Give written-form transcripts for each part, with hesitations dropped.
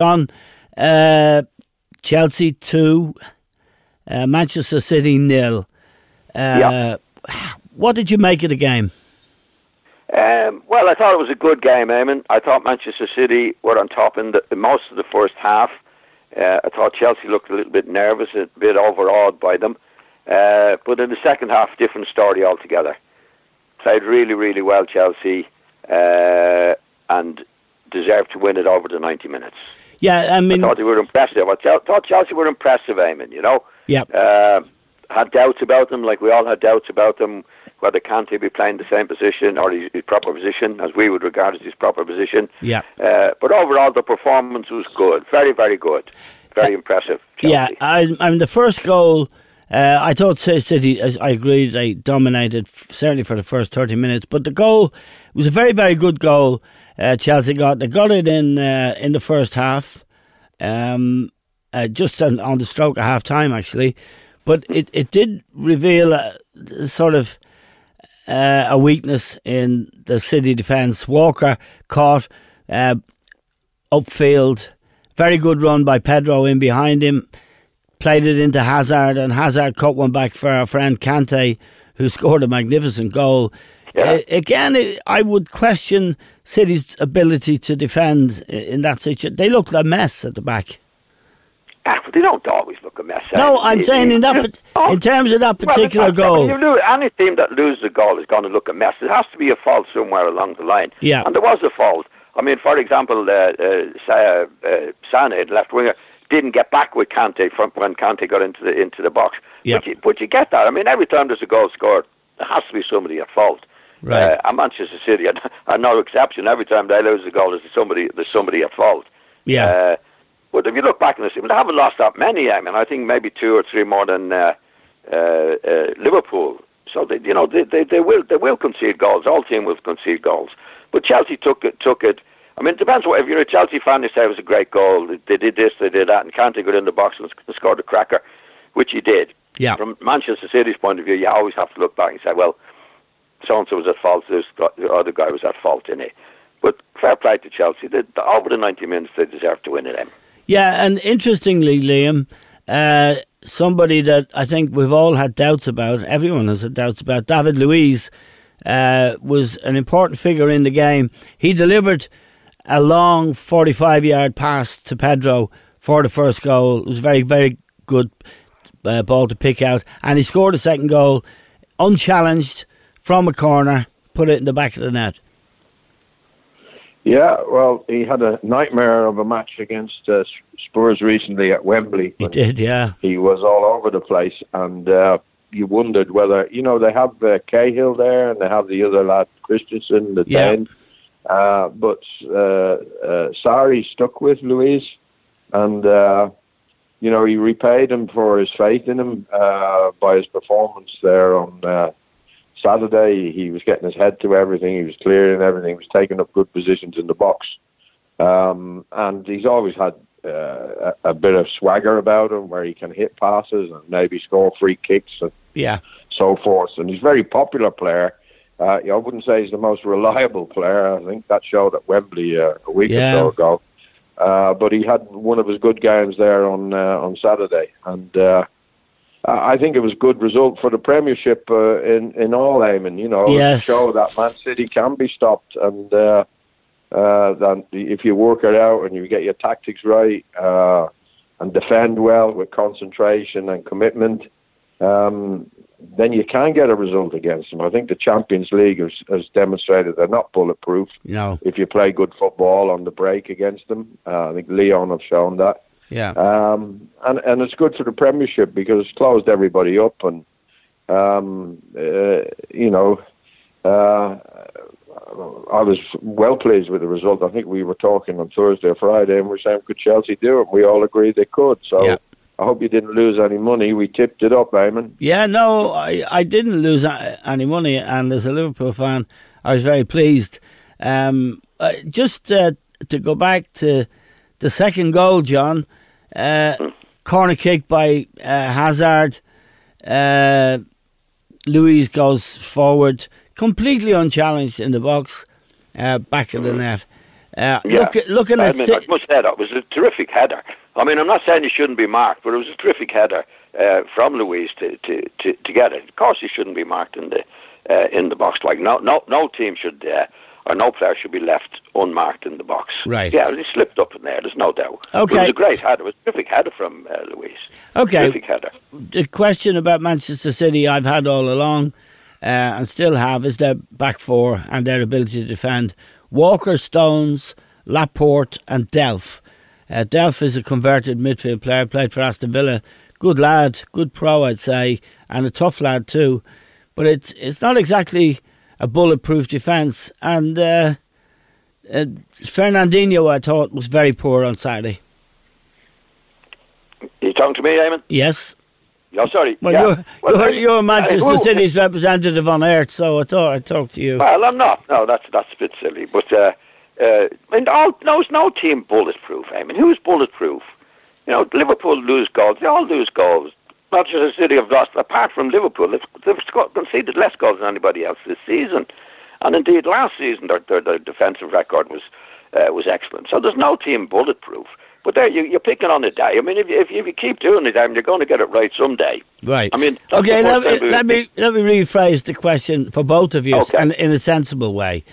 On Chelsea 2, Manchester City 0. What did you make of the game? Well, I thought it was a good game, Eamon. I thought Manchester City were on top in most of the first half. I thought Chelsea looked a little bit nervous, a bit overawed by them. But in the second half, different story altogether. Played really, really well, Chelsea, and deserved to win it over the 90 minutes. Yeah, I mean, I thought they were impressive. I thought Chelsea were impressive, Eamon, you know. Yeah. Had doubts about them, like we all had doubts about them, whether Kante be playing the same position or his proper position, as we would regard as his proper position. Yeah. But overall, the performance was good. Very, very good. Very impressive, Chelsea. Yeah, I mean, the first goal, I thought City, I agree, they dominated, certainly for the first 30 minutes. But the goal was a very, very good goal Chelsea got. They got it in the first half, just on the stroke of half-time, actually. But it did reveal sort of a weakness in the City defence. Walker caught upfield. Very good run by Pedro in behind him. Played it into Hazard, and Hazard cut one back for our friend Kante, who scored a magnificent goal. Yeah. Again, I would question City's ability to defend in that situation. They looked a mess at the back. But they don't always look a mess. No, I'm saying in terms of that particular goal. Any team that loses a goal is going to look a mess. There has to be a fault somewhere along the line. Yeah. And there was a fault. I mean, for example, Sané, left winger, didn't get back with Kante when Kante got into the box. Yeah. But you get that. I mean, every time there's a goal scored, there has to be somebody at fault. Right. And Manchester City are no exception. Every time they lose a goal, there's somebody at fault. Yeah. But if you look back in the season, they haven't lost that many. I mean, I think maybe 2 or 3 more than Liverpool. So they will concede goals. All teams will concede goals. But Chelsea took it. I mean, it depends. If you're a Chelsea fan, they say it was a great goal. They did this, they did that, and Kante got in the box and scored a cracker, which he did. Yeah. From Manchester City's point of view, you always have to look back and say, well, so-and-so was at fault, the other guy was at fault in it. But fair play to Chelsea. Over the 90 minutes, they deserve to win it. Yeah, and interestingly, Liam, somebody that I think we've all had doubts about, everyone has had doubts about, David Luiz, was an important figure in the game. He delivered a long 45-yard pass to Pedro for the first goal. It was a very, very good ball to pick out. And he scored a second goal, unchallenged, from a corner, put it in the back of the net. Yeah, well, he had a nightmare of a match against Spurs recently at Wembley. He did, yeah. He was all over the place, and you wondered whether, they have Cahill there, and they have the other lad, Christensen, the Dane. But Sarri stuck with Luiz, and, he repaid him for his faith in him by his performance there on Saturday. He was getting his head to everything. He was clearing everything. He was taking up good positions in the box. And he's always had a bit of swagger about him where he can hit passes and maybe score free kicks and so forth. And he's a very popular player. I wouldn't say he's the most reliable player. I think that showed at Wembley a week or so ago. But he had one of his good games there on Saturday. And I think it was a good result for the Premiership in all, Eamon. To show that Man City can be stopped, and that if you work it out and you get your tactics right and defend well with concentration and commitment, then you can get a result against them. I think the Champions League has demonstrated they're not bulletproof. No. If you play good football on the break against them, I think Lyon have shown that. Yeah. And it's good for the Premiership because it's closed everybody up, and I was well pleased with the result. I think we were talking on Thursday or Friday, and we were saying, could Chelsea do it? We all agreed they could. So I hope you didn't lose any money. We tipped it up, Eamon. Yeah, no, I didn't lose any money, and as a Liverpool fan, I was very pleased. Just to go back to the second goal, John, corner kick by Hazard. Luiz goes forward, completely unchallenged in the box, back of the net. Looking at I must say that was a terrific header. I mean, I'm not saying he shouldn't be marked, but it was a terrific header from Luiz to get it. Of course, he shouldn't be marked in the box. Like no team should or no player should be left unmarked in the box. Right. Yeah, he slipped up in there. There's no doubt. Okay. But it was a great header. It was a terrific header from Luiz. Okay. Terrific header. The question about Manchester City I've had all along, and still have, is their back four and their ability to defend. Walker, Stones, Laporte and Delph. Delph is a converted midfield player, played for Aston Villa. Good lad, good pro I'd say, and a tough lad too. But it's not exactly a bulletproof defence. And Fernandinho, I thought, was very poor on Saturday. You talking to me, Eamon? Yes. Oh, sorry. Well, you're Manchester City's representative on earth, so I thought I'd talk to you. Well, I'm not. No, that's a bit silly. But there's no team bulletproof. I mean, who's bulletproof? You know, Liverpool lose goals. They all lose goals. Manchester City have lost. Apart from Liverpool, they've conceded less goals than anybody else this season. And indeed, last season their defensive record was excellent. So there's no team bulletproof. But there, you're picking on a day. I mean, if you keep doing it, you're going to get it right someday. Right. I mean, okay. Let me rephrase the question for both of you, and in a sensible way.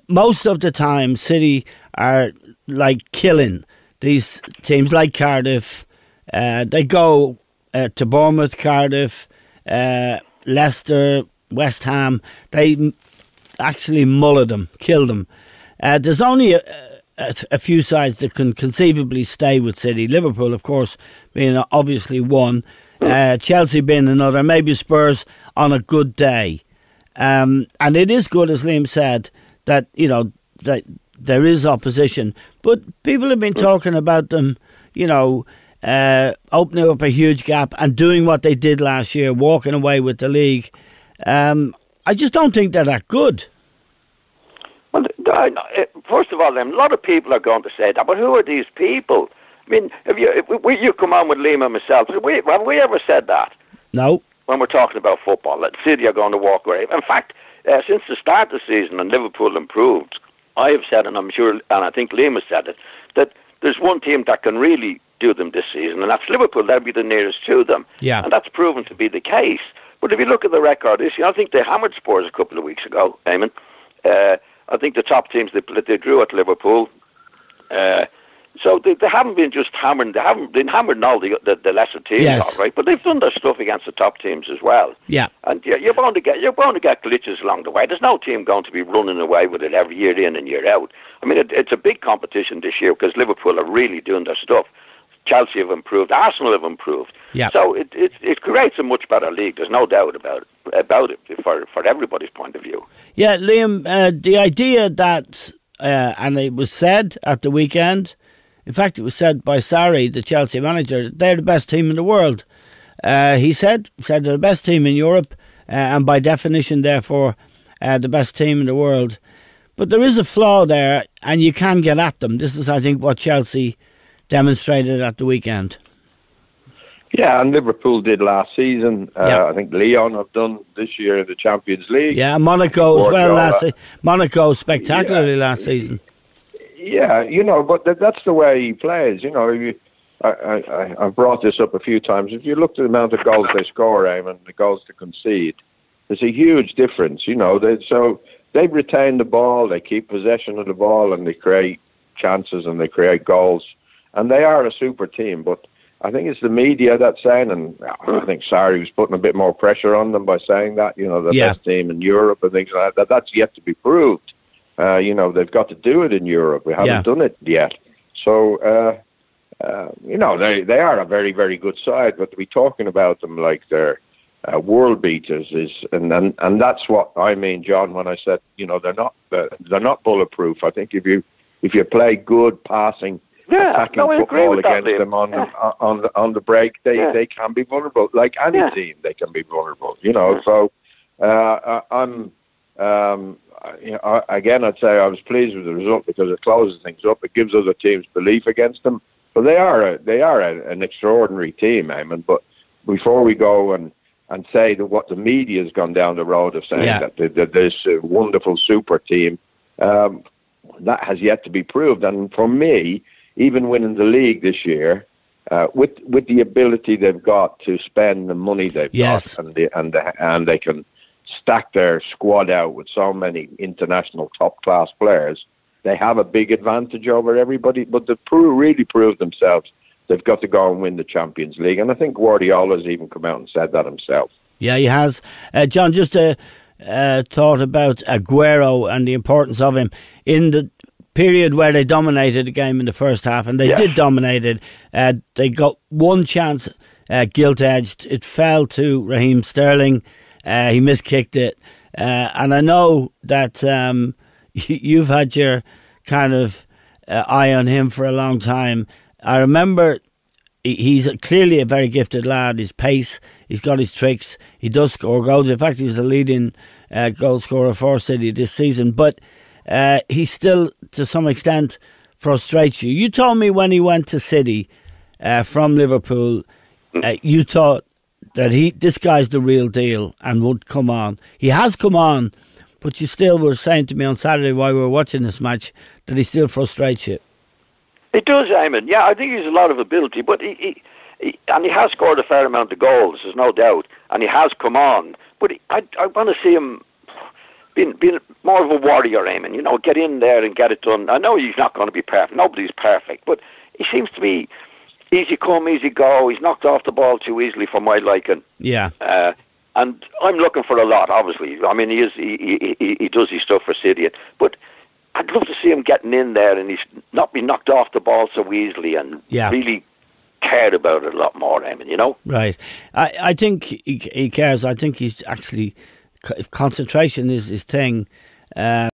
Most of the time, City are like killing these teams, like Cardiff. They go to Bournemouth, Cardiff, Leicester, West Ham. They actually mullet them, kill them. There's only a few sides that can conceivably stay with City. Liverpool, of course, being obviously one. Chelsea being another. Maybe Spurs on a good day. And it is good, as Liam said, that, you know, that there is opposition. But people have been talking about them, you know, opening up a huge gap and doing what they did last year, walking away with the league. I just don't think they're that good. Well, first of all, a lot of people are going to say that, but who are these people? I mean, if you come on with Liam and myself, have we ever said that? No. When we're talking about football, that City are going to walk away. In fact, since the start of the season and Liverpool improved, I have said, and I'm sure, and I think Liam has said it, that there's one team that can really do them this season, and that's Liverpool. They'll be the nearest to them. Yeah. And that's proven to be the case. But if you look at the record this year, I think they hammered Spurs a couple of weeks ago, Eamon. I think the top teams they drew at Liverpool. So they haven't been just hammering. They haven't been hammering all the lesser teams, all right. But they've done their stuff against the top teams as well. Yeah. And you're bound to get glitches along the way. There's no team going to be running away with it every year in and year out. I mean, it's a big competition this year because Liverpool are really doing their stuff. Chelsea have improved. Arsenal have improved. Yeah. So it creates a much better league. There's no doubt about it for everybody's point of view. Yeah, Liam, the idea that, and it was said at the weekend, in fact it was said by Sarri, the Chelsea manager, they're the best team in the world. He said they're the best team in Europe, and by definition, therefore, the best team in the world. But there is a flaw there, and you can get at them. This is, I think, what Chelsea demonstrated at the weekend. Yeah, and Liverpool did last season. I think Lyon have done this year in the Champions League. Yeah, Monaco as well last season. Monaco spectacularly last season. Yeah, you know, but that's the way he plays. You know, I've brought this up a few times. If you look at the amount of goals they score, and the goals they concede, there's a huge difference. You know, they retain the ball, they keep possession of the ball, and they create chances and they create goals. And they are a super team, but I think it's the media that's saying, and I think Sarri was putting a bit more pressure on them by saying that, you know, the best team in Europe and things like that. That's yet to be proved. You know, they've got to do it in Europe. We haven't done it yet. So, you know, they are a very, very good side, but to be talking about them like they're world beaters and that's what I mean, John, when I said, you know, they're not bulletproof. I think if you play good passing, attacking football against them on the break, they can be vulnerable. Like any team, they can be vulnerable. You know, so again, I'd say I was pleased with the result because it closes things up. It gives other teams belief against them. But they are an extraordinary team, Eamon. But before we go and say that what the media has gone down the road of saying that this wonderful super team. that has yet to be proved. And for me, even winning the league this year, with the ability they've got to spend the money they've got, and they can stack their squad out with so many international top class players, they have a big advantage over everybody. But they've really proved themselves. They've got to go and win the Champions League, and I think Guardiola's even come out and said that himself. Yeah, he has. John, just a thought about Aguero and the importance of him in the period where they dominated the game in the first half, and they did dominate it. They got one chance, gilt-edged. It fell to Raheem Sterling. He miskicked it. And I know that you've had your kind of eye on him for a long time. I remember he's clearly a very gifted lad. His pace, he's got his tricks. He does score goals. In fact, he's the leading goal scorer for City this season. But he still, to some extent, frustrates you. You told me when he went to City from Liverpool, you thought that this guy's the real deal and would come on. He has come on, but you still were saying to me on Saturday while we were watching this match that he still frustrates you. It does, Eamon. Yeah, I think he's a lot of ability, but he has scored a fair amount of goals, there's no doubt, and he has come on. But I want to see him being more of a warrior, Eamon. You know, get in there and get it done. I know he's not going to be perfect. Nobody's perfect, but he seems to be easy come, easy go. He's knocked off the ball too easily for my liking. Yeah. And I'm looking for a lot, obviously. I mean, he does his stuff for City, but I'd love to see him getting in there and he's not being knocked off the ball so easily and really cared about it a lot more, Eamon, you know? Right. I think he cares. I think he's actually, if concentration is his thing,